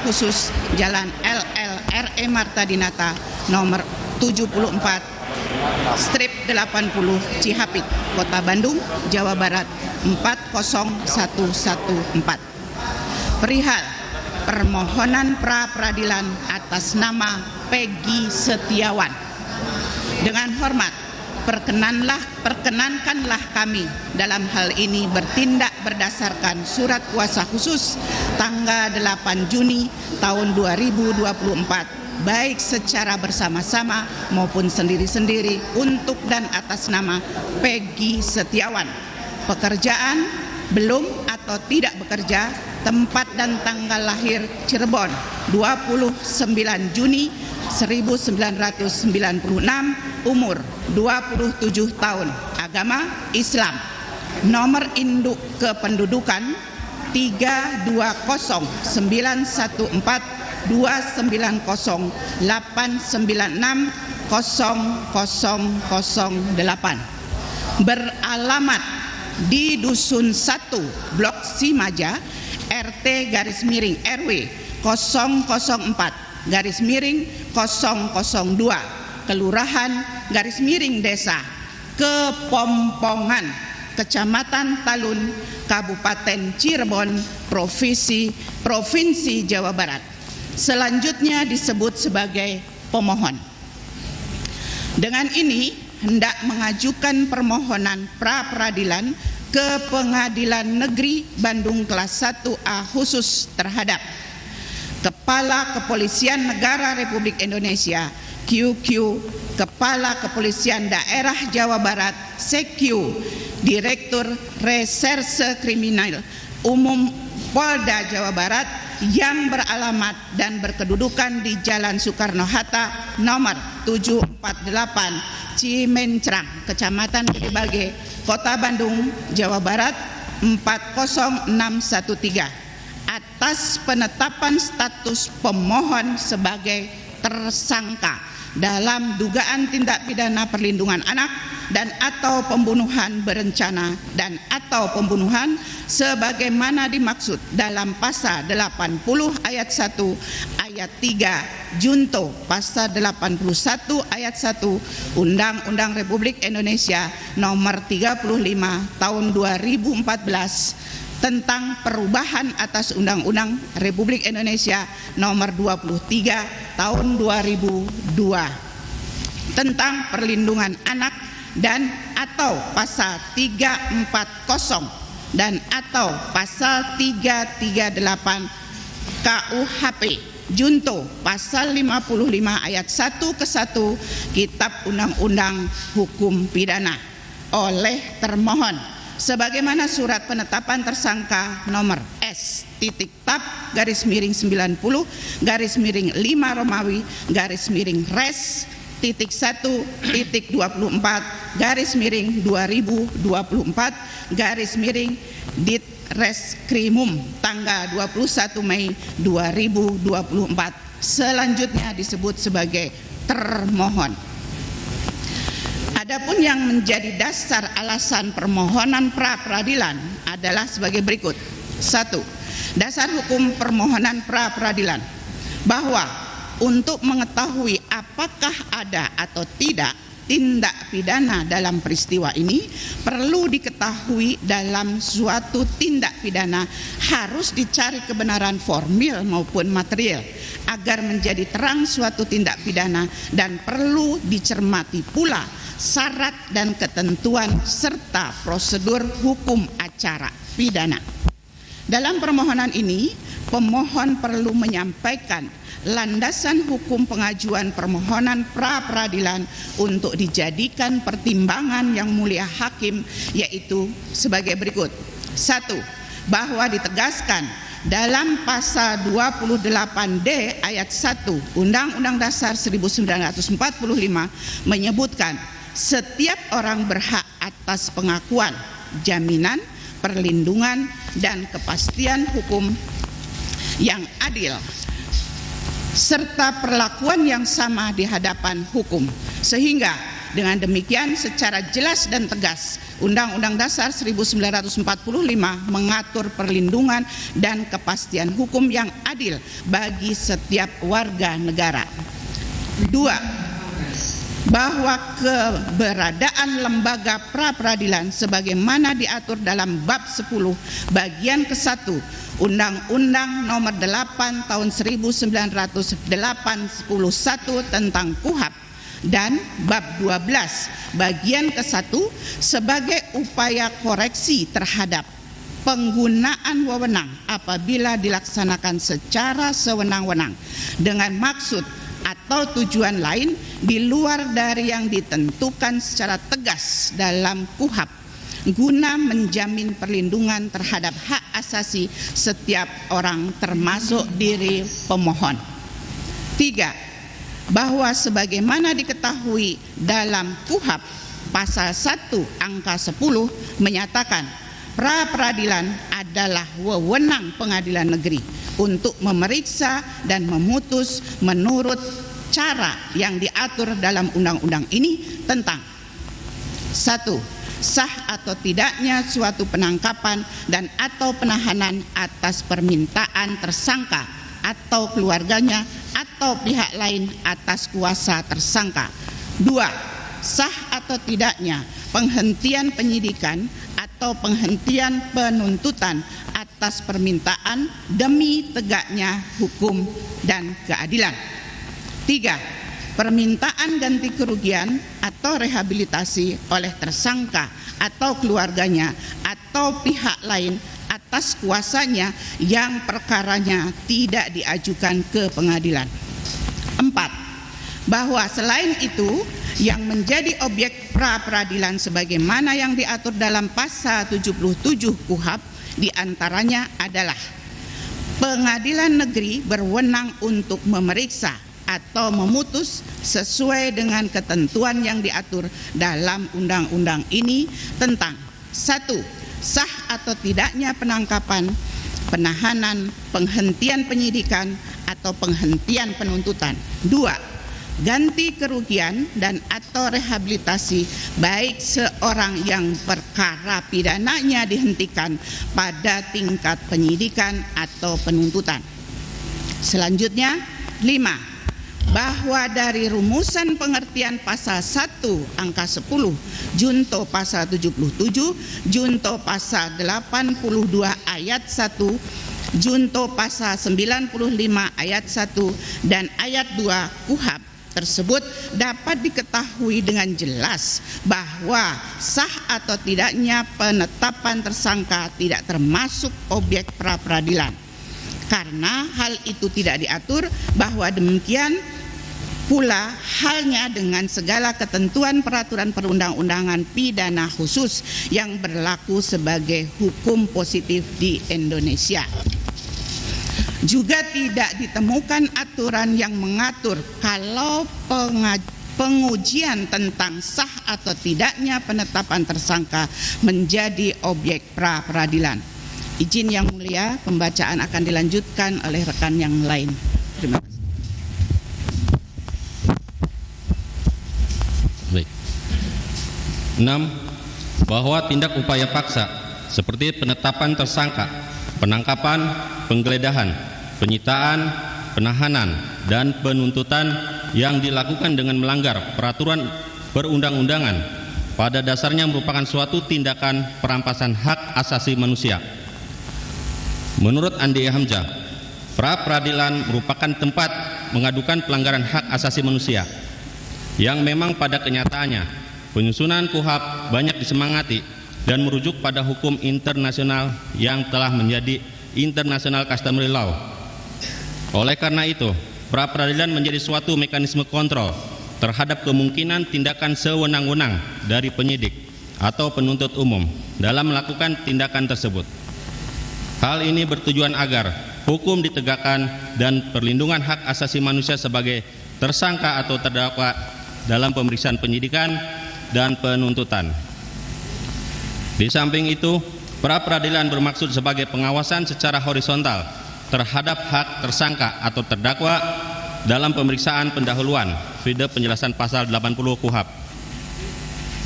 khusus Jalan LLRE Marta Dinata nomor 74/80 Cihapit, Kota Bandung, Jawa Barat 40114. Perihal permohonan pra peradilan atas nama Peggy Setiawan. Dengan hormat, perkenankanlah kami dalam hal ini bertindak berdasarkan surat kuasa khusus tanggal 8 Juni tahun 2024, baik secara bersama-sama maupun sendiri-sendiri untuk dan atas nama Peggy Setiawan. Pekerjaan belum atau tidak bekerja, tempat dan tanggal lahir Cirebon 29 Juni 1996, umur 27 tahun, agama Islam, nomor induk kependudukan 3209190896008, beralamat di Dusun 1 Blok Simaja, RT/RW 004/002, Kelurahan/Desa Kepompongan, Kecamatan Talun, Kabupaten Cirebon, Provinsi Jawa Barat. Selanjutnya disebut sebagai pemohon. Dengan ini hendak mengajukan permohonan pra peradilan ke Pengadilan Negeri Bandung kelas 1A khusus terhadap Kepala Kepolisian Negara Republik Indonesia QQ, Kepala Kepolisian Daerah Jawa Barat CQ, Direktur Reserse Kriminal Umum Polda Jawa Barat yang beralamat dan berkedudukan di Jalan Soekarno-Hatta nomor 748 Cimencrang, Kecamatan Gedebage, Kota Bandung, Jawa Barat 40613, atas penetapan status pemohon sebagai tersangka dalam dugaan tindak pidana perlindungan anak dan atau pembunuhan berencana dan atau pembunuhan sebagaimana dimaksud dalam pasal 80 ayat 1 ayat 3 junto pasal 81 ayat 1 Undang-Undang Republik Indonesia nomor 35 tahun 2014 tentang perubahan atas Undang-Undang Republik Indonesia nomor 23 tahun 2002 tentang perlindungan anak dan atau pasal 340 dan atau pasal 338 KUHP junto pasal 55 ayat 1 ke 1 Kitab Undang-Undang Hukum Pidana oleh termohon sebagaimana surat penetapan tersangka nomor S.Tab/90/5 Romawi /Res /1.24/2024 Ditreskrimum tanggal 21 Mei 2024. Selanjutnya disebut sebagai termohon. Adapun yang menjadi dasar alasan permohonan pra peradilan adalah sebagai berikut. 1. Dasar hukum permohonan pra peradilan bahwa untuk mengetahui apakah ada atau tidak tindak pidana dalam peristiwa ini, perlu diketahui dalam suatu tindak pidana harus dicari kebenaran formil maupun material agar menjadi terang suatu tindak pidana, dan perlu dicermati pula syarat dan ketentuan serta prosedur hukum acara pidana. Dalam permohonan ini, pemohon perlu menyampaikan landasan hukum pengajuan permohonan pra peradilan untuk dijadikan pertimbangan yang mulia hakim, yaitu sebagai berikut. 1. Bahwa ditegaskan dalam pasal 28D ayat 1 Undang-Undang Dasar 1945 menyebutkan setiap orang berhak atas pengakuan, jaminan, perlindungan, dan kepastian hukum yang adil serta perlakuan yang sama di hadapan hukum, sehingga Dengan demikian secara jelas dan tegas Undang-Undang Dasar 1945 mengatur perlindungan dan kepastian hukum yang adil bagi setiap warga negara. 2. Bahwa keberadaan lembaga pra-peradilan sebagaimana diatur dalam bab 10 bagian ke-1 Undang-Undang Nomor 8 Tahun 1981 tentang KUHP dan bab 12 bagian ke-1 sebagai upaya koreksi terhadap penggunaan wewenang apabila dilaksanakan secara sewenang-wenang dengan maksud atau tujuan lain di luar dari yang ditentukan secara tegas dalam KUHP guna menjamin perlindungan terhadap hak asasi setiap orang termasuk diri pemohon. 3. Bahwa sebagaimana diketahui dalam KUHP pasal 1 angka 10 menyatakan pra-peradilan adalah wewenang pengadilan negeri untuk memeriksa dan memutus menurut cara yang diatur dalam undang-undang ini tentang 1. Sah atau tidaknya suatu penangkapan dan atau penahanan atas permintaan tersangka atau keluarganya atau pihak lain atas kuasa tersangka. 2. Sah atau tidaknya penghentian penyidikan atau penghentian penuntutan atas permintaan demi tegaknya hukum dan keadilan. 3. Permintaan ganti kerugian atau rehabilitasi oleh tersangka atau keluarganya atau pihak lain atas kuasanya yang perkaranya tidak diajukan ke pengadilan. 4. Bahwa selain itu yang menjadi objek pra-peradilan sebagaimana yang diatur dalam pasal 77 KUHP diantaranya adalah pengadilan negeri berwenang untuk memeriksa atau memutus sesuai dengan ketentuan yang diatur dalam undang-undang ini tentang 1. Sah atau tidaknya penangkapan, penahanan, penghentian penyidikan atau penghentian penuntutan. 2. Ganti kerugian dan atau rehabilitasi baik seorang yang perkara pidananya dihentikan pada tingkat penyidikan atau penuntutan. Selanjutnya 5. Bahwa dari rumusan pengertian pasal 1 angka 10 junto pasal 77 junto pasal 82 ayat 1 junto pasal 95 ayat 1 dan ayat 2 KUHP tersebut dapat diketahui dengan jelas bahwa sah atau tidaknya penetapan tersangka tidak termasuk objek pra-peradilan. Karena hal itu tidak diatur, bahwa demikian pula halnya dengan segala ketentuan peraturan perundang-undangan pidana khusus yang berlaku sebagai hukum positif di Indonesia. Juga tidak ditemukan aturan yang mengatur kalau pengujian tentang sah atau tidaknya penetapan tersangka menjadi objek pra-peradilan. Izin Yang Mulia, pembacaan akan dilanjutkan oleh rekan yang lain. Terima kasih. Baik. 6. Bahwa tindak upaya paksa seperti penetapan tersangka, penangkapan, penggeledahan, penyitaan, penahanan, dan penuntutan yang dilakukan dengan melanggar peraturan perundang-undangan pada dasarnya merupakan suatu tindakan perampasan hak asasi manusia. Menurut Andi Hamzah, pra-peradilan merupakan tempat mengadukan pelanggaran hak asasi manusia yang memang pada kenyataannya penyusunan KUHP banyak disemangati dan merujuk pada hukum internasional yang telah menjadi international customary law. Oleh karena itu, pra-peradilan menjadi suatu mekanisme kontrol terhadap kemungkinan tindakan sewenang-wenang dari penyidik atau penuntut umum dalam melakukan tindakan tersebut. Hal ini bertujuan agar hukum ditegakkan dan perlindungan hak asasi manusia sebagai tersangka atau terdakwa dalam pemeriksaan penyidikan dan penuntutan. Di samping itu, pra-peradilan bermaksud sebagai pengawasan secara horizontal terhadap hak tersangka atau terdakwa dalam pemeriksaan pendahuluan, vide penjelasan pasal 80 KUHP.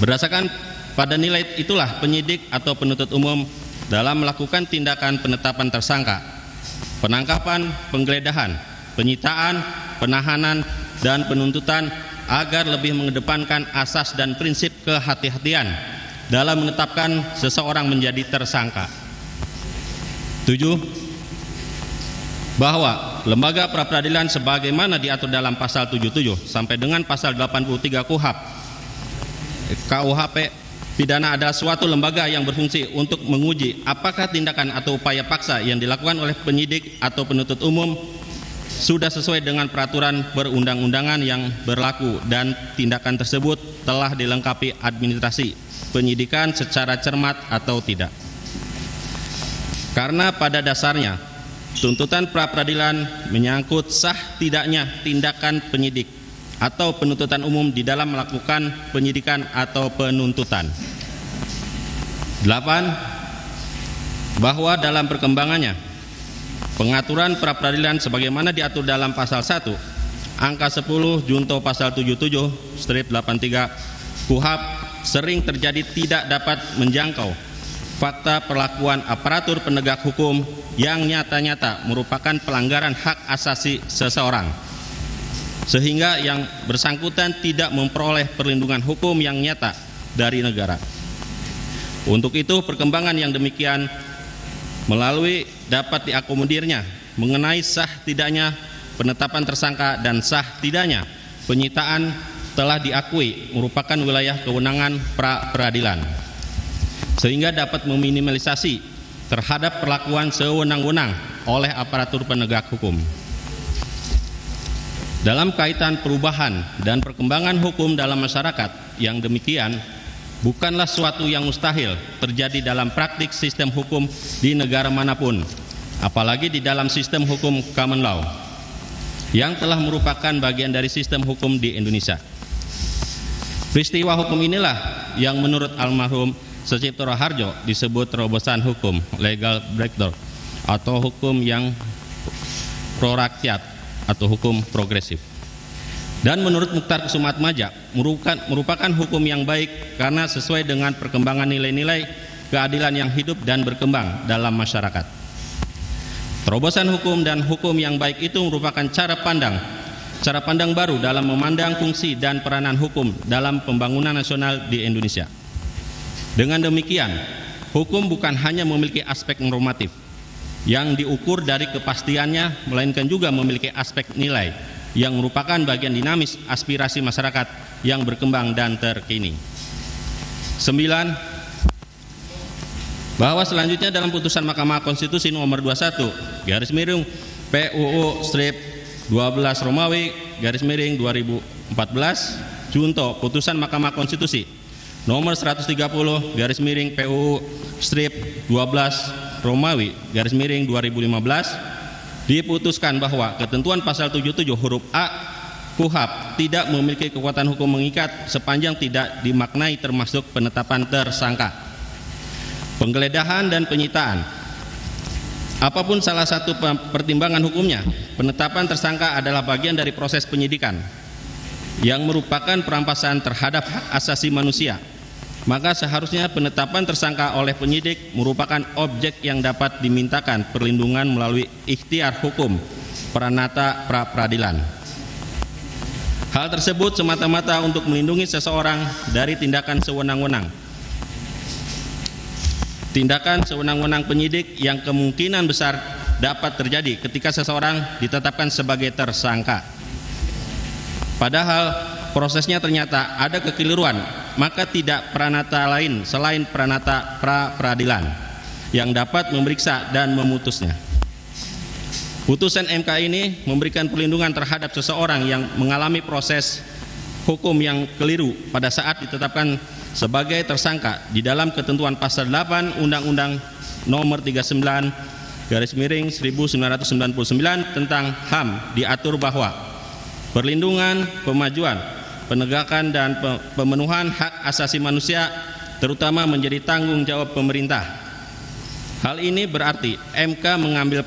Berdasarkan pada nilai itulah penyidik atau penuntut umum dalam melakukan tindakan penetapan tersangka, penangkapan, penggeledahan, penyitaan, penahanan, dan penuntutan agar lebih mengedepankan asas dan prinsip kehati-hatian dalam menetapkan seseorang menjadi tersangka. 7. Bahwa lembaga pra-peradilan sebagaimana diatur dalam pasal 77 sampai dengan pasal 83 KUHP pidana adalah suatu lembaga yang berfungsi untuk menguji apakah tindakan atau upaya paksa yang dilakukan oleh penyidik atau penuntut umum sudah sesuai dengan peraturan perundang-undangan yang berlaku dan tindakan tersebut telah dilengkapi administrasi penyidikan secara cermat atau tidak. Karena pada dasarnya tuntutan pra-peradilan menyangkut sah tidaknya tindakan penyidik atau penuntutan umum di dalam melakukan penyidikan atau penuntutan. 8. Bahwa dalam perkembangannya pengaturan pra-peradilan sebagaimana diatur dalam pasal 1 angka 10 junto pasal 77/83 KUHP sering terjadi tidak dapat menjangkau fakta perlakuan aparatur penegak hukum yang nyata-nyata merupakan pelanggaran hak asasi seseorang, sehingga yang bersangkutan tidak memperoleh perlindungan hukum yang nyata dari negara. Untuk itu perkembangan yang demikian melalui dapat diakomodirnya mengenai sah tidaknya penetapan tersangka dan sah tidaknya penyitaan telah diakui merupakan wilayah kewenangan pra-peradilan, sehingga dapat meminimalisasi terhadap perlakuan sewenang-wenang oleh aparatur penegak hukum. Dalam kaitan perubahan dan perkembangan hukum dalam masyarakat yang demikian bukanlah suatu yang mustahil terjadi dalam praktik sistem hukum di negara manapun, apalagi di dalam sistem hukum common law yang telah merupakan bagian dari sistem hukum di Indonesia. Peristiwa hukum inilah yang menurut almarhum Sucipto Raharjo disebut terobosan hukum legal breakthrough atau hukum yang pro rakyat atau hukum progresif. Dan menurut Mukhtar Kusumaatmadja merupakan hukum yang baik karena sesuai dengan perkembangan nilai-nilai keadilan yang hidup dan berkembang dalam masyarakat. Terobosan hukum dan hukum yang baik itu merupakan cara pandang baru dalam memandang fungsi dan peranan hukum dalam pembangunan nasional di Indonesia. Dengan demikian, hukum bukan hanya memiliki aspek normatif yang diukur dari kepastiannya, melainkan juga memiliki aspek nilai yang merupakan bagian dinamis aspirasi masyarakat yang berkembang dan terkini. 9. Bahwa selanjutnya dalam putusan Mahkamah Konstitusi nomor 21 garis-miring PUU/12 Romawi garis-miring 2014 junto putusan Mahkamah Konstitusi nomor 130 garis-miring PUU/12 Romawi garis-miring 2015 diputuskan bahwa ketentuan pasal 77 huruf A KUHP tidak memiliki kekuatan hukum mengikat sepanjang tidak dimaknai termasuk penetapan tersangka, penggeledahan dan penyitaan. Apapun salah satu pertimbangan hukumnya, penetapan tersangka adalah bagian dari proses penyidikan yang merupakan perampasan terhadap hak asasi manusia. Maka seharusnya penetapan tersangka oleh penyidik merupakan objek yang dapat dimintakan perlindungan melalui ikhtiar hukum peranata pra-peradilan. Hal tersebut semata-mata untuk melindungi seseorang dari tindakan sewenang-wenang. Tindakan sewenang-wenang penyidik yang kemungkinan besar dapat terjadi ketika seseorang ditetapkan sebagai tersangka. Padahal prosesnya ternyata ada kekeliruan, maka tidak peranata lain selain peranata pra-peradilan yang dapat memeriksa dan memutusnya. Putusan MK ini memberikan perlindungan terhadap seseorang yang mengalami proses hukum yang keliru pada saat ditetapkan sebagai tersangka di dalam ketentuan pasal 8 Undang-Undang nomor 39 garis-miring 1999 tentang HAM diatur bahwa perlindungan, pemajuan, penegakan dan pemenuhan hak asasi manusia terutama menjadi tanggung jawab pemerintah. Hal ini berarti MK mengambil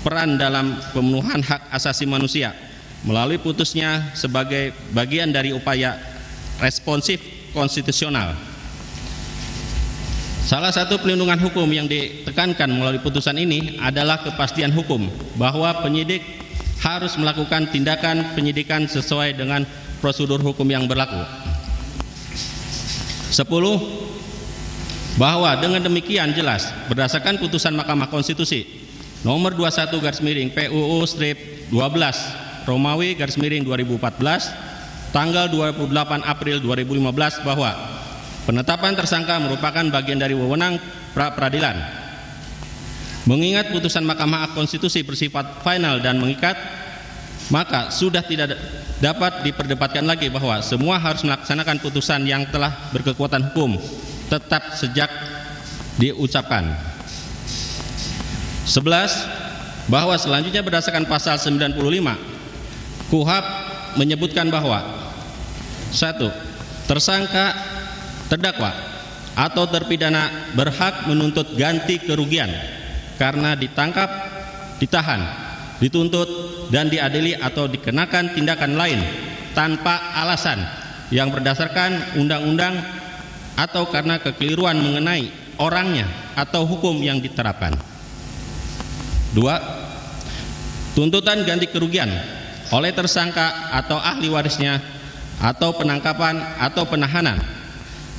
peran dalam pemenuhan hak asasi manusia melalui putusnya sebagai bagian dari upaya responsif konstitusional. Salah satu pelindungan hukum yang ditekankan melalui putusan ini adalah kepastian hukum bahwa penyidik harus melakukan tindakan penyidikan sesuai dengan prosedur hukum yang berlaku. 10. Bahwa dengan demikian jelas berdasarkan putusan Mahkamah Konstitusi nomor 21/PUU-12 Romawi /2014 tanggal 28 April 2015 bahwa penetapan tersangka merupakan bagian dari wewenang pra-peradilan. Mengingat putusan Mahkamah Konstitusi bersifat final dan mengikat, maka sudah tidak dapat diperdebatkan lagi bahwa semua harus melaksanakan putusan yang telah berkekuatan hukum tetap sejak diucapkan. 11. Bahwa selanjutnya berdasarkan pasal 95 KUHP menyebutkan bahwa 1. Tersangka, terdakwa atau terpidana berhak menuntut ganti kerugian karena ditangkap, ditahan, dituntut, dan diadili atau dikenakan tindakan lain tanpa alasan yang berdasarkan undang-undang atau karena kekeliruan mengenai orangnya atau hukum yang diterapkan. 2. Tuntutan ganti kerugian oleh tersangka atau ahli warisnya atau penangkapan atau penahanan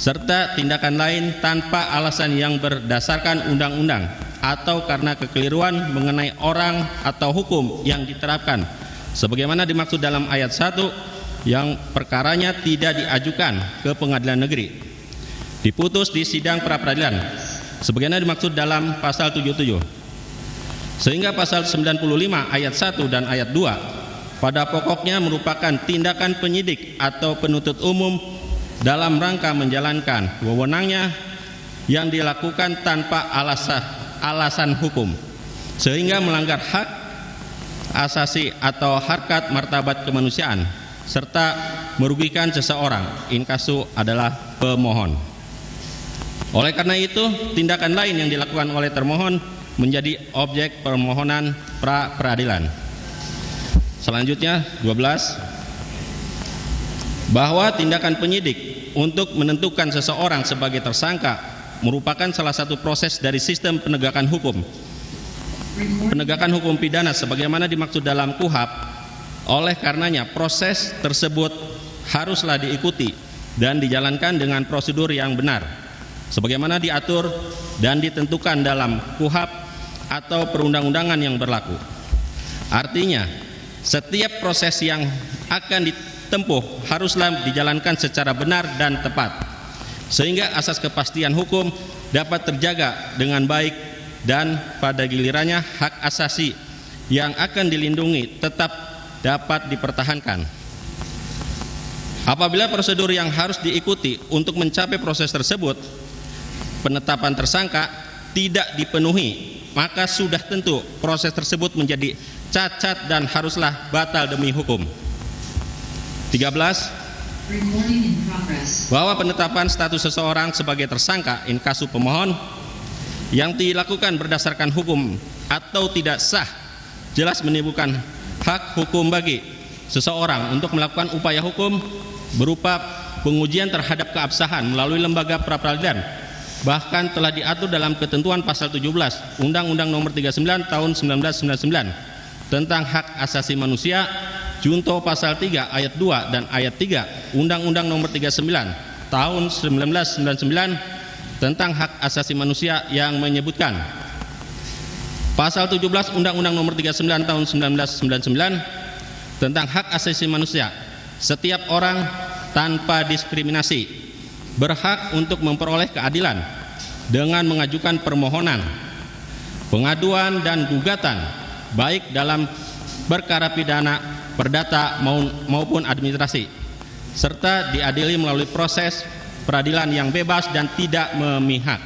serta tindakan lain tanpa alasan yang berdasarkan undang-undang atau karena kekeliruan mengenai orang atau hukum yang diterapkan sebagaimana dimaksud dalam ayat 1 yang perkaranya tidak diajukan ke pengadilan negeri, diputus di sidang pra-peradilan sebagaimana dimaksud dalam pasal 77, sehingga pasal 95 ayat 1 dan ayat 2 pada pokoknya merupakan tindakan penyidik atau penuntut umum dalam rangka menjalankan wewenangnya yang dilakukan tanpa alasan hukum sehingga melanggar hak asasi atau harkat martabat kemanusiaan serta merugikan seseorang, in casu adalah pemohon. Oleh karena itu, tindakan lain yang dilakukan oleh termohon menjadi objek permohonan pra-peradilan. Selanjutnya 12. Bahwa tindakan penyidik untuk menentukan seseorang sebagai tersangka merupakan salah satu proses dari sistem penegakan hukum pidana sebagaimana dimaksud dalam KUHP. Oleh karenanya proses tersebut haruslah diikuti dan dijalankan dengan prosedur yang benar sebagaimana diatur dan ditentukan dalam KUHP atau perundang-undangan yang berlaku. Artinya setiap proses yang akan ditempuh haruslah dijalankan secara benar dan tepat sehingga asas kepastian hukum dapat terjaga dengan baik dan pada gilirannya hak asasi yang akan dilindungi tetap dapat dipertahankan. Apabila prosedur yang harus diikuti untuk mencapai proses tersebut penetapan tersangka tidak dipenuhi, maka sudah tentu proses tersebut menjadi cacat dan haruslah batal demi hukum. 13. Bahwa penetapan status seseorang sebagai tersangka in casu pemohon yang dilakukan berdasarkan hukum atau tidak sah jelas menimbulkan hak hukum bagi seseorang untuk melakukan upaya hukum berupa pengujian terhadap keabsahan melalui lembaga pra-peradilan, bahkan telah diatur dalam ketentuan pasal 17 Undang-Undang Nomor 39 Tahun 1999 tentang hak asasi manusia, junto pasal 3 ayat 2 dan ayat 3 Undang-Undang Nomor 39 Tahun 1999 tentang hak asasi manusia yang menyebutkan pasal 17 Undang-Undang Nomor 39 Tahun 1999 tentang hak asasi manusia, setiap orang tanpa diskriminasi berhak untuk memperoleh keadilan dengan mengajukan permohonan, pengaduan dan gugatan baik dalam perkara pidana, perdata maupun administrasi, serta diadili melalui proses peradilan yang bebas dan tidak memihak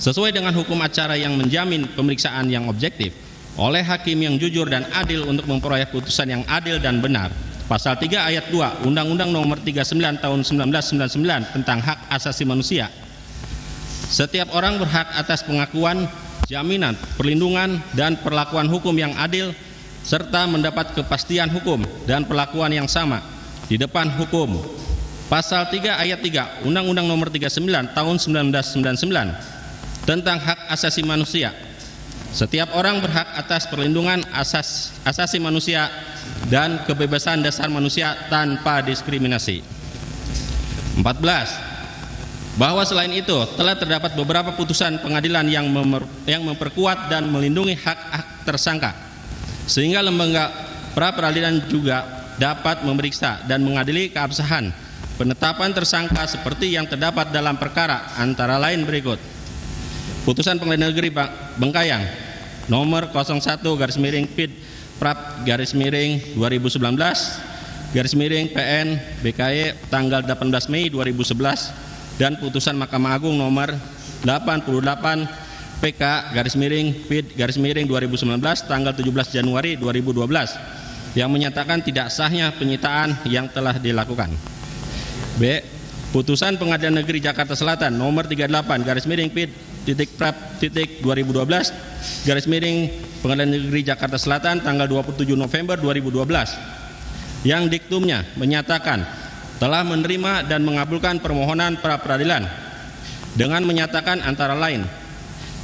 sesuai dengan hukum acara yang menjamin pemeriksaan yang objektif oleh hakim yang jujur dan adil untuk memperoleh putusan yang adil dan benar. Pasal 3 ayat 2 Undang-Undang Nomor 39 Tahun 1999 tentang hak asasi manusia, setiap orang berhak atas pengakuan, jaminan, perlindungan dan perlakuan hukum yang adil serta mendapat kepastian hukum dan perlakuan yang sama di depan hukum Pasal 3 ayat 3 Undang-Undang Nomor 39 Tahun 1999 tentang hak asasi manusia. Setiap orang berhak atas perlindungan asasi manusia dan kebebasan dasar manusia tanpa diskriminasi. 14. Bahwa selain itu telah terdapat beberapa putusan pengadilan yang memperkuat dan melindungi hak-hak tersangka, sehingga lembaga pra-peradilan juga dapat memeriksa dan mengadili keabsahan penetapan tersangka seperti yang terdapat dalam perkara antara lain berikut: Putusan Pengadilan Negeri Bengkayang nomor 01/PID/Prat/2019/PN BKY tanggal 18 Mei 2011 dan putusan Mahkamah Agung nomor 88 PK/PID/2019 tanggal 17 Januari 2012 yang menyatakan tidak sahnya penyitaan yang telah dilakukan. B. Putusan Pengadilan Negeri Jakarta Selatan nomor 38/PID/2012/Pengadilan Negeri Jakarta Selatan tanggal 27 November 2012 yang diktumnya menyatakan telah menerima dan mengabulkan permohonan pra-peradilan dengan menyatakan antara lain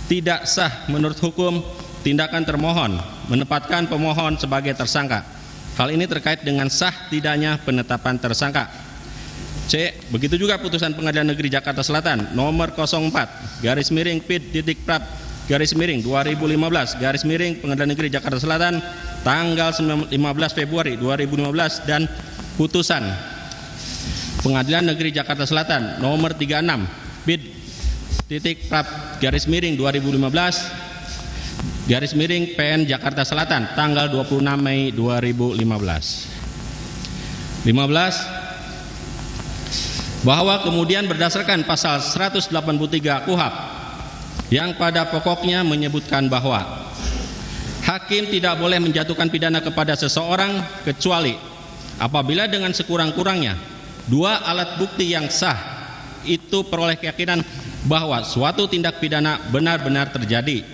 tidak sah menurut hukum tindakan termohon menempatkan pemohon sebagai tersangka. Hal ini terkait dengan sah tidaknya penetapan tersangka. C. Begitu juga putusan Pengadilan Negeri Jakarta Selatan nomor 04/PID/2015/Pengadilan Negeri Jakarta Selatan tanggal 15 Februari 2015 dan putusan Pengadilan Negeri Jakarta Selatan nomor 36/PID/2015/PN Jakarta Selatan tanggal 26 Mei 2015. 15. Bahwa kemudian berdasarkan pasal 183 KUHP yang pada pokoknya menyebutkan bahwa hakim tidak boleh menjatuhkan pidana kepada seseorang kecuali apabila dengan sekurang-kurangnya dua alat bukti yang sah itu peroleh keyakinan bahwa suatu tindak pidana benar-benar terjadi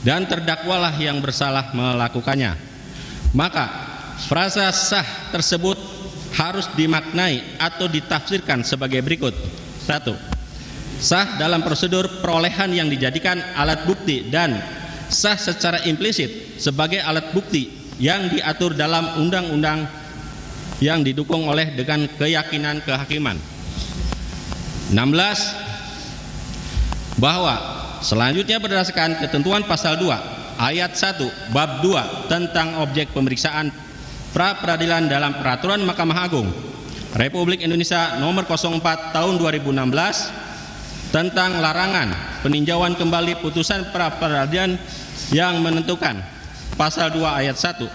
dan terdakwalah yang bersalah melakukannya. Maka frasa sah tersebut harus dimaknai atau ditafsirkan sebagai berikut. 1. Sah dalam prosedur perolehan yang dijadikan alat bukti dan sah secara implisit sebagai alat bukti yang diatur dalam undang-undang yang didukung oleh dengan keyakinan kehakiman. 16. Bahwa selanjutnya berdasarkan ketentuan pasal 2 ayat 1 bab 2 tentang objek pemeriksaan pra-peradilan dalam Peraturan Mahkamah Agung Republik Indonesia nomor 04 tahun 2016 tentang larangan peninjauan kembali putusan pra-peradilan yang menentukan pasal 2 ayat 1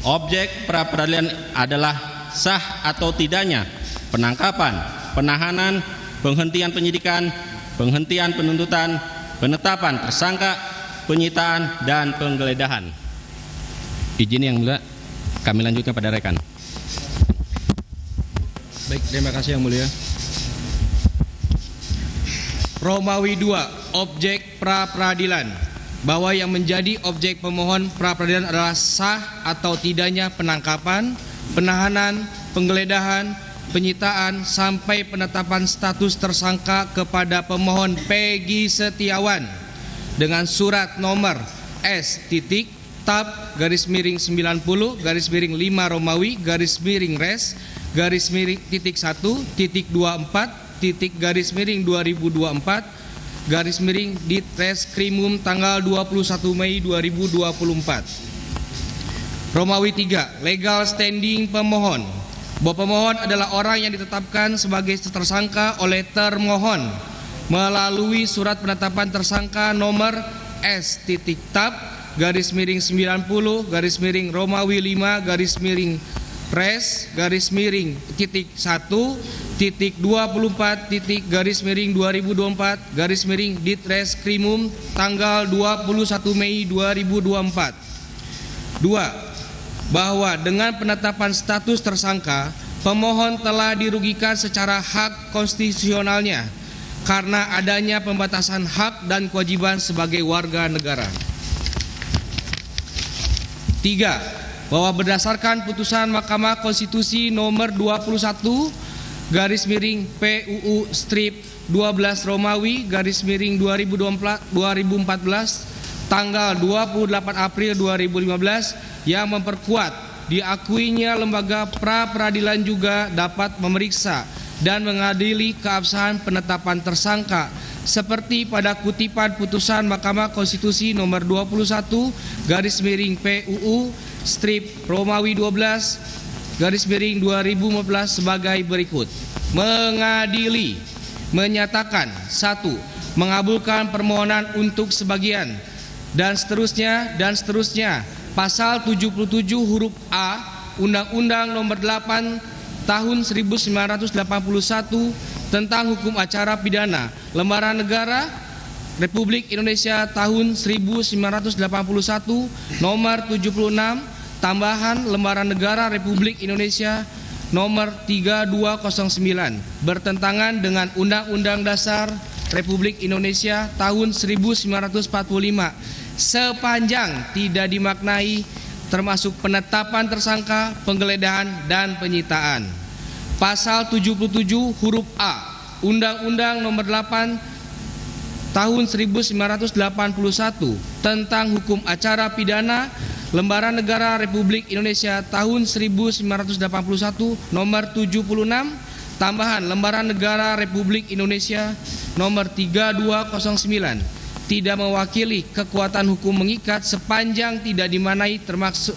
objek pra-peradilan adalah sah atau tidaknya penangkapan, penahanan, penghentian penyidikan, penghentian penuntutan, penetapan tersangka, penyitaan dan penggeledahan. Izin yang mulia, kami lanjutkan pada rekan. Baik, terima kasih yang mulia. Romawi 2, objek pra-peradilan. Bahwa yang menjadi objek pemohon pra-peradilan adalah sah atau tidaknya penangkapan, penahanan, penggeledahan, penyitaan sampai penetapan status tersangka kepada pemohon Peggy Setiawan dengan surat nomor S.Tab_90_5 Romawi _1-1.1.2024 Ditreskrimum tanggal 21 Mei 2024. Romawi 3, legal standing pemohon. Bahwa pemohon adalah orang yang ditetapkan sebagai tersangka oleh termohon melalui surat penetapan tersangka nomor S.Tab_90_Romawi 5-Res_24/2024 Ditreskrimum tanggal 21 Mei 2024. 2. Bahwa dengan penetapan status tersangka, pemohon telah dirugikan secara hak konstitusionalnya karena adanya pembatasan hak dan kewajiban sebagai warga negara. 3. Bahwa berdasarkan putusan Mahkamah Konstitusi nomor 21 PUU strip 12 Romawi _2014 tanggal 28 April 2015 yang memperkuat diakuinya lembaga pra peradilan juga dapat memeriksa dan mengadili keabsahan penetapan tersangka seperti pada kutipan putusan Mahkamah Konstitusi nomor 21 PUU strip Romawi 12 2015 sebagai berikut. Mengadili, menyatakan 1. Mengabulkan permohonan untuk sebagian dan seterusnya pasal 77 huruf A Undang-Undang nomor 8 tahun 1981 tentang hukum acara pidana Lembaran Negara Republik Indonesia tahun 1981 nomor 76 tambahan Lembaran Negara Republik Indonesia nomor 3209 bertentangan dengan Undang-Undang Dasar Republik Indonesia tahun 1945 sepanjang tidak dimaknai termasuk penetapan tersangka, penggeledahan dan penyitaan. Pasal 77 huruf A Undang-Undang nomor 8 tahun 1981 tentang hukum acara pidana Lembaran Negara Republik Indonesia tahun 1981 nomor 76 tambahan Lembaran Negara Republik Indonesia nomor 3209 tidak mewakili kekuatan hukum mengikat sepanjang tidak dimaknai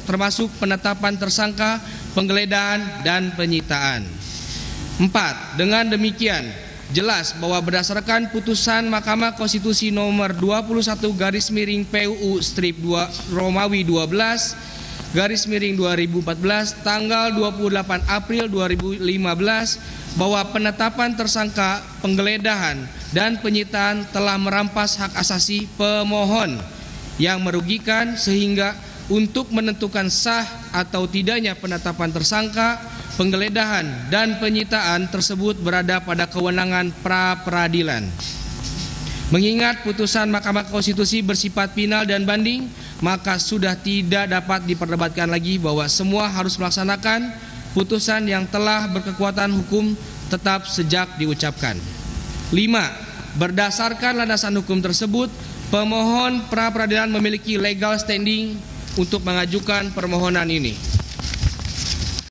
termasuk penetapan tersangka, penggeledahan dan penyitaan. 4. Dengan demikian jelas bahwa berdasarkan putusan Mahkamah Konstitusi nomor 21 PUU strip 2 Romawi 12 2014 tanggal 28 April 2015 bahwa penetapan tersangka, penggeledahan dan penyitaan telah merampas hak asasi pemohon yang merugikan sehingga untuk menentukan sah atau tidaknya penetapan tersangka, penggeledahan dan penyitaan tersebut berada pada kewenangan pra peradilan. Mengingat putusan Mahkamah Konstitusi bersifat final dan banding, maka sudah tidak dapat diperdebatkan lagi bahwa semua harus melaksanakan putusan yang telah berkekuatan hukum tetap sejak diucapkan. 5. Berdasarkan landasan hukum tersebut, pemohon pra peradilan memiliki legal standing untuk mengajukan permohonan ini.